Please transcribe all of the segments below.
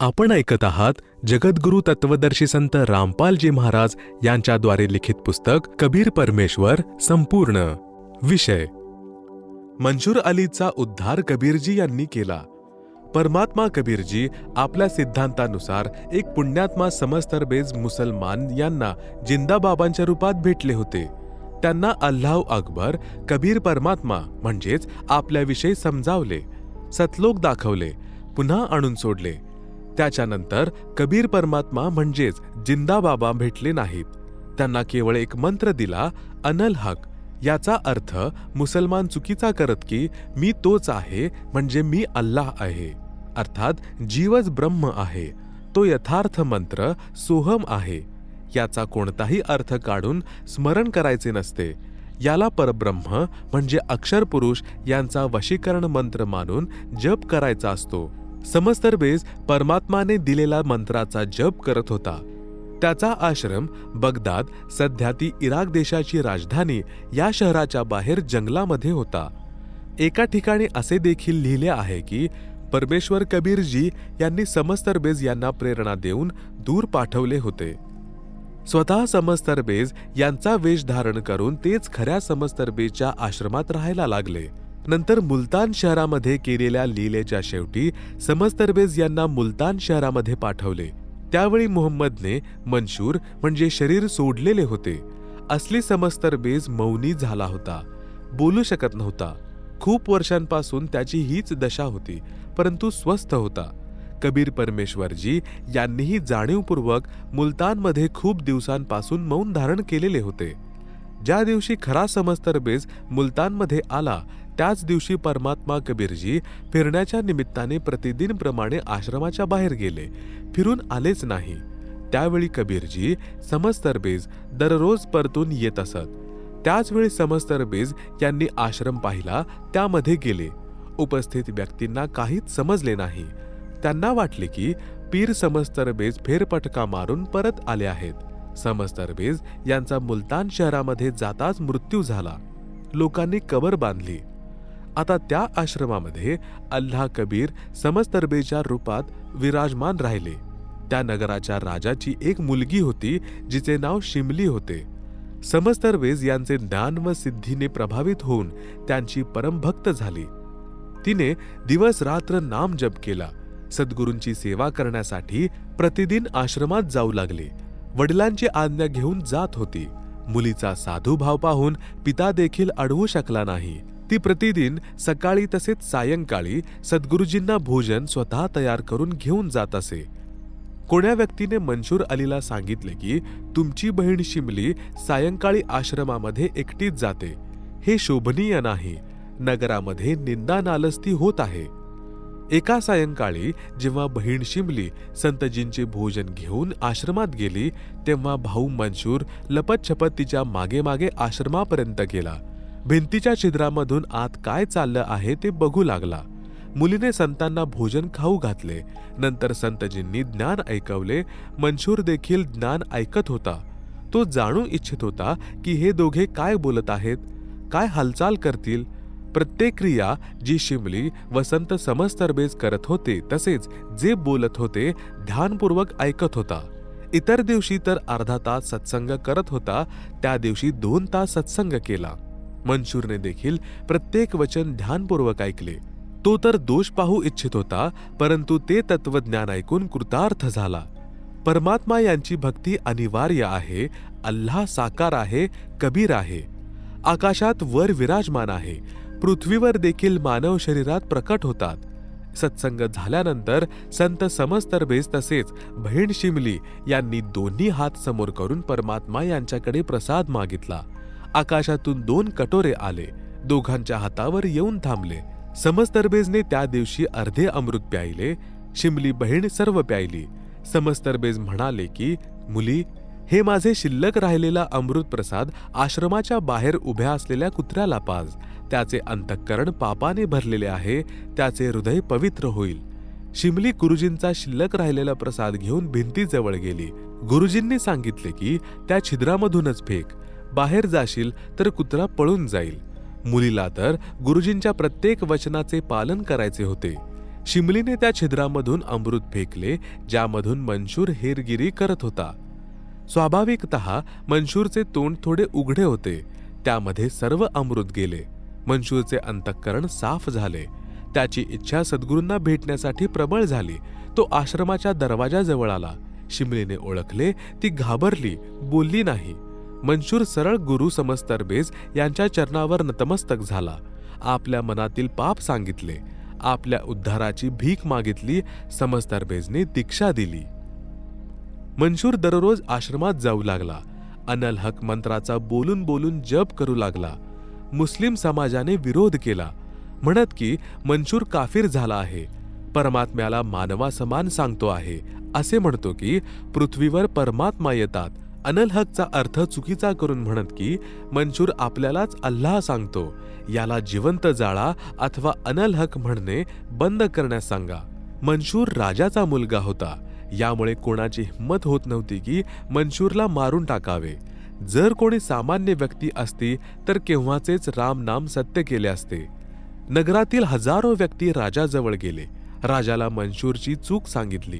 आपण ऐकत आहात जगद्गुरु तत्वदर्शी संत रामपालजी महाराज यांच्याद्वारे लिखित पुस्तक कबीर परमेश्वर संपूर्ण. विषय मंशूर अलीचा उद्धार कबीरजी यांनी केला. परमात्मा कबीरजी आपल्या सिद्धांतानुसार एक पुण्यात्मा समस्तरबेज मुसलमान यांना जिंदाबाबांच्या रूपात भेटले होते. त्यांना अल्लाह अकबर कबीर परमात्मा म्हणजेच आपल्याविषयी समजावले, सतलोक दाखवले, पुन्हा आणून सोडले. त्याच्यानंतर कबीर परमात्मा म्हणजेच जिंदाबाबा भेटले नाहीत. त्यांना केवळ एक मंत्र दिला, अनल हक. याचा अर्थ मुसलमान चुकीचा करत की मी तोच आहे म्हणजे मी अल्लाह आहे, अर्थात जीवच ब्रह्म आहे. तो यथार्थ मंत्र सोहम आहे. याचा कोणताही अर्थ काढून स्मरण करायचे नसते. याला परब्रह्म म्हणजे अक्षर पुरुष यांचा वशीकरण मंत्र मानून जप करायचा असतो. समस्तरबेज परमात्माने दिलेला मंत्राचा जप करत होता. त्याचा आश्रम बगदाद, सध्या ती इराक देशाची राजधानी, या शहराच्या बाहेर जंगलामध्ये होता. एका ठिकाणी असे देखील लिहिले आहे की परमेश्वर कबीरजी यांनी समस्तरबेज यांना प्रेरणा देऊन दूर पाठवले होते. स्वतः समस्तरबेज यांचा वेश धारण करून तेच खऱ्या समस्तरबेजच्या आश्रमात राहायला लागले. नंतर मुलतान शहरामध्ये केलेल्या लीलेच्या शेवटी समस्तरबेज यांना मुलतान शहरामध्ये पाठवले. त्यावेळी मुहम्मदने मंशूर म्हणजे शरीर सोडलेले होते. असली समस्तरबेज मौनी झाला होता, बोलू शकत नव्हता. खूप वर्षांपासून त्याची हीच दशा होती, परंतु स्वस्थ होता. कबीर परमेश्वरजी यांनीही जाणीवपूर्वक मुलतानमध्ये खूप दिवसांपासून मौन धारण केलेले होते. ज्या दिवशी खरा समस्तरबेज मुलतानमध्ये आला त्याच दिवशी परमात्मा कबीरजी फिरण्याच्या निमित्ताने प्रतिदिनप्रमाणे आश्रमाच्या बाहेर गेले, फिरून आलेच नाही. त्यावेळी कबीरजी समस्तरबेज दररोज परतून येत असत. त्याचवेळी समस्तरबेज यांनी आश्रम पाहिला, त्यामध्ये गेले. उपस्थित व्यक्तींना काहीच समजले नाही. त्यांना वाटले की पीर समस्तरबेज फेरफटका मारून परत आले आहेत. समस्तरबेज यांचा मुलतान शहरामध्ये जाताच मृत्यू झाला. लोकांनी कबर बांधली. आता त्या आश्रमामध्ये अल्लाह कबीर समस्तरबेजच्या रूपात विराजमान राहिले. त्या नगराच्या राजाची एक मुलगी होती जिचे नाव शिमली होते. समस्तरबेज यांचे ज्ञान व सिद्धीने प्रभावित होऊन त्यांची परमभक्त झाली. तिने दिवस रात्र नाम जप केला. सद्गुरूंची सेवा करण्यासाठी प्रतिदिन आश्रमात जाऊ लागले. वडिलांची आज्ञा घेऊन जात होती. मुलीचा साधू भाव पाहून पिता देखील अडवू शकला नाही. ती प्रतिदिन सकाळी तसेच सायंकाळी सद्गुरुजींना भोजन स्वतः तयार करून घेऊन जात असे. कोण्या व्यक्तीने मंशूर अलीला सांगितले की तुमची बहीण शिमली सायंकाळी आश्रमामध्ये एकटीच जाते. हे शोभनीय नाही. नगरामध्ये निंदा नालस्ती होत आहे. एका सायंकाळी जेव्हा बहीण शिमली संतजींचे भोजन घेऊन आश्रमात गेली तेव्हा भाऊ मंशूर लपतछपत तिच्या मागे मागे आश्रमापर्यंत गेला. भिंतीच्या छिद्रामधून आत काय चाललं आहे ते बघू लागला. मुलीने संतांना भोजन खाऊ घातले. नंतर संतजींनी ज्ञान ऐकवले. मंशूर देखील ज्ञान ऐकत होता. तो जाणू इच्छित होता की हे दोघे काय बोलत आहेत, काय हालचाल करतील. प्रत्येक क्रिया जी शिमली व संत समस्तरबेज करत होते तसेच जे बोलत होते ध्यानपूर्वक ऐकत होता. इतर दिवशी तर अर्धा तास सत्संग करत होता, त्या दिवशी 2 तास सत्संग केला. मंशूरने देखील प्रत्येक वचन ध्यानपूर्वक ऐकले. तो तर दोष पाहू इच्छित होता, परंतु ते तत्वज्ञान ऐकून कृतार्थ झाला. परमात्मा यांची भक्ती अनिवार्य आहे. अल्लाह साकार आहे, कबीर आहे. आकाशात वर विराजमान आहे. पृथ्वीवर देखील मानव शरीरात प्रकट होतात. सत्संग झाल्यानंतर संत समस्तरबेज तसेच बहीण शिमली यांनी दोन्ही हात समोर करून परमात्मा यांच्याकडे प्रसाद मागितला. आकाशातून 2 कटोरे आले. दोघांच्या हातावर येऊन थांबले. समस्तरबेजने त्या दिवशी अर्धे अमृत प्यायले. शिमली बहीण सर्व प्यायली. समस्तरबेज म्हणाले की मुली, हे माझे शिल्लक राहिलेला अमृत प्रसाद आश्रमाच्या बाहेर उभ्या असलेल्या कुत्र्याला पाज. त्याचे अंतःकरण पापाने भरलेले आहे, त्याचे हृदय पवित्र होईल. शिमली गुरुजींचा शिल्लक राहिलेला प्रसाद घेऊन भिंतीजवळ गेली. गुरुजींनी सांगितले की त्या छिद्रामधूनच फेक. बाहेर जाशील तर कुत्रा पळून जाईल. मुलीला तर गुरुजींच्या प्रत्येक वचनाचे पालन करायचे होते. शिमलीने त्या छिद्रामधून अमृत फेकले ज्यामधून मंशूर हेरगिरी करत होता. स्वाभाविकतः मंशूरचे तोंड थोडे उघडे होते. त्यामध्ये सर्व अमृत गेले. मंशूरचे अंतःकरण साफ झाले. त्याची इच्छा सद्गुरूंना भेटण्यासाठी प्रबळ झाली. तो आश्रमाच्या दरवाजाजवळ आला. शिमलीने ओळखले. ती घाबरली, बोलली नाही. मंशूर सरळ गुरु समस्तरबेज यांच्या चरणावर नतमस्तक झाला. आपल्या मनातील पाप सांगितले. आपल्या उद्धाराची भीक मागितली. समस्तरबेजने दीक्षा दिली. मंशूर दररोज आश्रमात जाऊ लागला. अनल हक मंत्राचा बोलून बोलून जप करू लागला. मुस्लिम समाजाने विरोध केला, म्हणत की मंशूर काफिर झाला आहे, परमात्म्याला मानवासमान सांगतो आहे, असे म्हणतो की पृथ्वीवर परमात्मा येतात. अनल हकचा अर्थ चुकीचा करून म्हणत की मंशूर आपल्यालाच अल्लाह सांगतो. याला जिवंत जाळा अथवा अनल हक म्हणणे बंद करण्यास सांगा. मंशूर राजाचा मुलगा होता. यामुळे कोणाची हिंमत होत नव्हती की मंशूरला मारून टाकावे. जर कोणी सामान्य व्यक्ती असती तर केव्हाचेच राम नाम सत्य केले असते. नगरातील हजारो व्यक्ती राजाजवळ गेले. राजाला मंशूरची चूक सांगितली.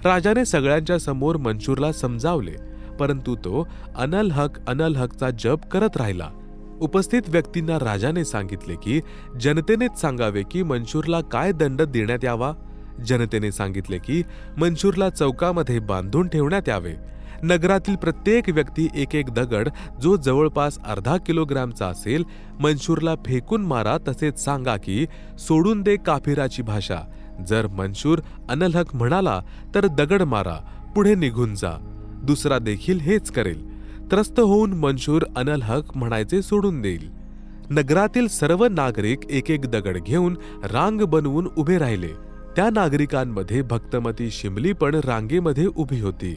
राजाने सगळ्यांच्या समोर मंशूरला समजावले, परंतु तो अनल हकचा जप करत राहिला. उपस्थित व्यक्तींना राजाने सांगितले की जनतेनेच सांगावे की मंशूरला काय दंड देण्यात यावा. जनतेने सांगितले की मंशूरला चौकामध्ये बांधून ठेवण्यात यावे. नगरातील प्रत्येक व्यक्ती एक एक दगड, जो जवळपास अर्धा किलोग्रामचा असेल, मंशूरला फेकून मारा. तसेच सांगा की सोडून दे काफिराची भाषा. जर मंशूर अनल हक म्हणाला तर दगड मारा, पुढे निघून जा. दुसरा देखील हेच करेल. त्रस्त होऊन मंशूर अनल हक म्हणायचे सोडून देईल. नगरातील सर्व नागरिक एक एक दगड घेऊन रांग बनवून उभे राहिले. त्या नागरिकांमध्ये भक्तमती शिमली पण रांगेमध्ये उभी होती.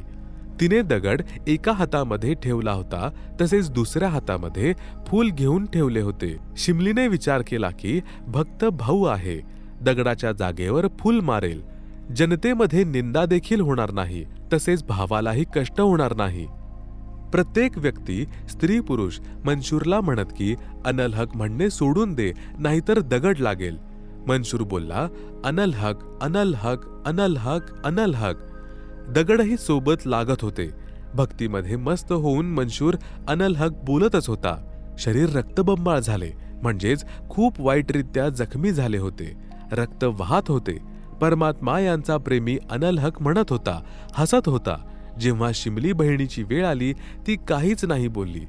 तिने दगड एका हातामध्ये ठेवला होता, तसेच दुसऱ्या हातामध्ये फूल घेऊन ठेवले होते. शिमलीने विचार केला की भक्त भाऊ आहे, दगडाच्या जागेवर फूल मारेल. जनतेमध्ये निंदा देखील होणार नाही, तसेच भावालाही कष्ट होणार नाही. प्रत्येक व्यक्ती, स्त्री पुरुष मंशूरला म्हणत की अनल हक म्हणणे सोडून दे, नाहीतर दगड लागेल. मंशूर बोलला, अनल हक, अनल हक, अनल हक, अनल हक. दगडही सोबत लागत होते. भक्तीमध्ये मस्त होऊन मंशूर अनल हक बोलतच होता. शरीर रक्तबंबाळ झाले, म्हणजेच खूप वाईटरित्या जखमी झाले होते. रक्त वाहत होते. परमात्मा यांचा प्रेमी अनल हक म्हणत होता, हसत होता. जेव्हा शिमली बहिणीची वेळ आली, ती काहीच नाही बोलली.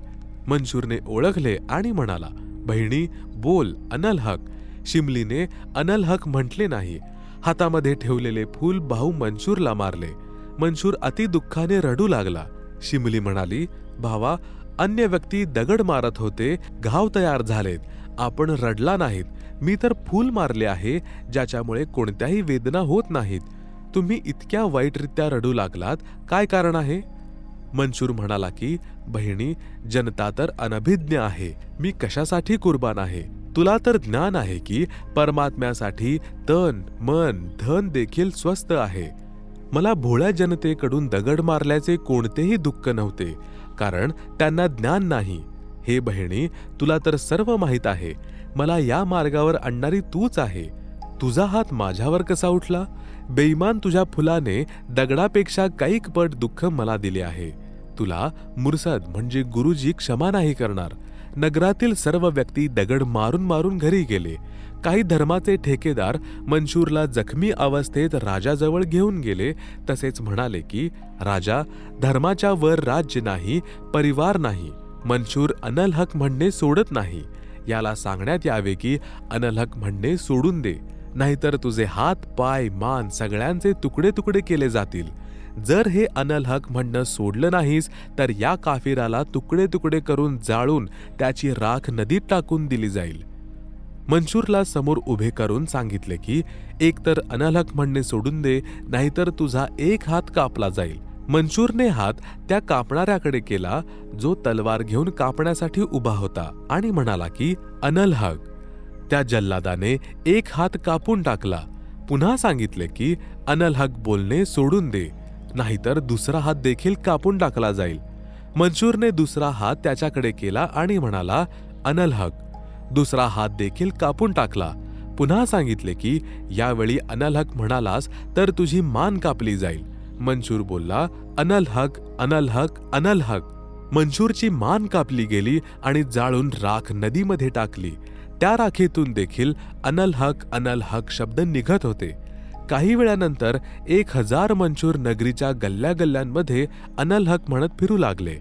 मंशूरने ओळखले आणि म्हणाला, बहिणी बोल अनल हक. शिमलीने अनल हक म्हटले नाही. हातामध्ये ठेवलेले फूल भाऊ मंशूरला मारले. मंशूर अति दुःखाने रडू लागला. शिमली म्हणाली, भावा, अन्य व्यक्ती दगड मारत होते, घाव तयार झालेत, आपण रडला नाहीत. मी तर फूल मारले आहे, ज्याच्यामुळे कोणत्याही वेदना होत नाहीत. तुम्ही इतक्या वाईटरित्या रडू लागलात, काय कारण आहे? मंशूर म्हणाला की बहिणी, जनता तर अनभिज्ञ आहे. मी कशासाठी कुर्बान आहे? तुला तर ज्ञान आहे की परमात्म्यासाठी तन मन धन देखील स्वस्त आहे. मला भोळ्या जनतेकडून दगड मारल्याचे कोणतेही दुःख नव्हते, कारण त्यांना ज्ञान नाही. हे बहिणी, तुला तर सर्व माहीत आहे. मला या मार्गावर आणणारी तूच आहे. तुझा हात माझ्यावर कसा उठला? बेईमान तुझ्या फुलाने दगडापेक्षा कैक पट दुःख मला दिले आहे. तुला मुर्सद म्हणजे गुरुजी क्षमा नाही करणार. नगरातील सर्व व्यक्ती दगड मारून मारून घरी गेले. काही धर्माचे ठेकेदार मंशूरला जखमी अवस्थेत राजाजवळ घेऊन गेले. तसेच म्हणाले की राजा, धर्माच्या वर राज्य नाही, परिवार नाही. मंशूर अनल हक म्हणणे सोडत नाही. याला सांगण्यात यावे की अनल हक म्हणणे सोडून दे, नाहीतर तुझे हात पाय मान सगळ्यांचे तुकडे तुकडे केले जातील. जर हे अनल हक म्हणणं सोडलं नाहीस तर या काफिराला तुकडे तुकडे करून जाळून त्याची राख नदीत टाकून दिली जाईल. मंशूरला समोर उभे करून सांगितले की एकतर अनल हक म्हणणे सोडून दे, नाहीतर तुझा एक हात कापला जाईल. मंशूरने हात त्या कापणाऱ्याकडे केला, जो तलवार घेऊन कापण्यासाठी उभा होता, आणि म्हणाला की अनल हक. त्या जल्लादाने एक हात कापून टाकला. पुन्हा सांगितले की अनल हक बोलणे सोडून दे, नाहीतर दुसरा हात देखील कापून टाकला जाईल. मंशूरने दुसरा हात त्याच्याकडे केला आणि म्हणाला, अनल हक. दुसरा हात देखील कापून टाकला. पुन्हा सांगितले की यावेळी अनल-हक म्हणालास तर तुझी मान कापली जाईल. मंशूर बोलला, अनल-हक, अनल-हक, अनल-हक. मंशूरची मान कापली गेली आणि जाळून राख नदीमध्ये टाकली. त्या राखेतून देखील अनल-हक, अनल-हक शब्द निघत होते. काही वेळानंतर 1000 मंशूर नगरीच्या गल्ल्या-गल्ल्यांमध्ये अनल-हक म्हणत फिरू लागले.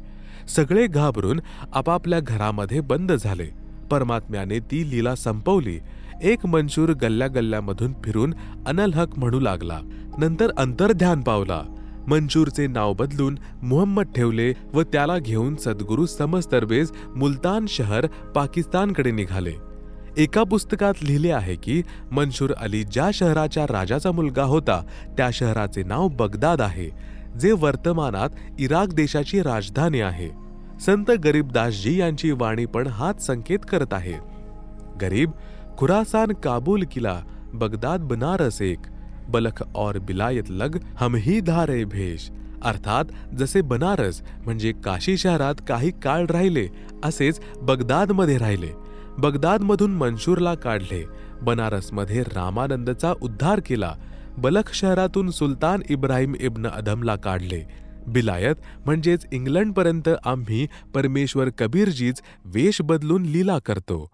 सगळे घाबरून आपापल्या घरामध्ये बंद झाले. परमात्म्याने ती लीला संपवली. एक मंशूर गल्ल्या-गल्ल्यामधून फिरून अनल-हक म्हणू लागला. नंतर अंतर्ध्यान पावला. मंशूरचे नाव बदलून मुहम्मद ठेवले व त्याला घेऊन सद्गुरू समस्तरबेज मुलतान शहर पाकिस्तानकडे निघाले. एका पुस्तकात लिहिले आहे की मंशूर अली ज्या शहराच्या राजाचा मुलगा होता त्या शहराचे नाव बगदाद आहे, जे वर्तमानात इराक देशाची राजधानी आहे. संत गरीबदासजी यांची वाणी पण हाच संकेत करत आहे. गरीब, खुरासान काबूल किला, बगदाद बनारस एक, बलख और बिलायत लग हम ही धारे भेष. अर्थात जसे बनारस म्हणजे काशी शहरात काही काळ राहिले, असेच बगदादमध्ये राहिले. बगदादमधून मंशूरला काढले. बनारसमध्ये रामानंदचा उद्धार केला. बलख शहरातून सुलतान इब्राहिम इब्न अधमला काढले. बिलायत म्हणजेच इंग्लंडपर्यंत आम्ही परमेश्वर कबीरजीच वेश बदलून लीला करतो.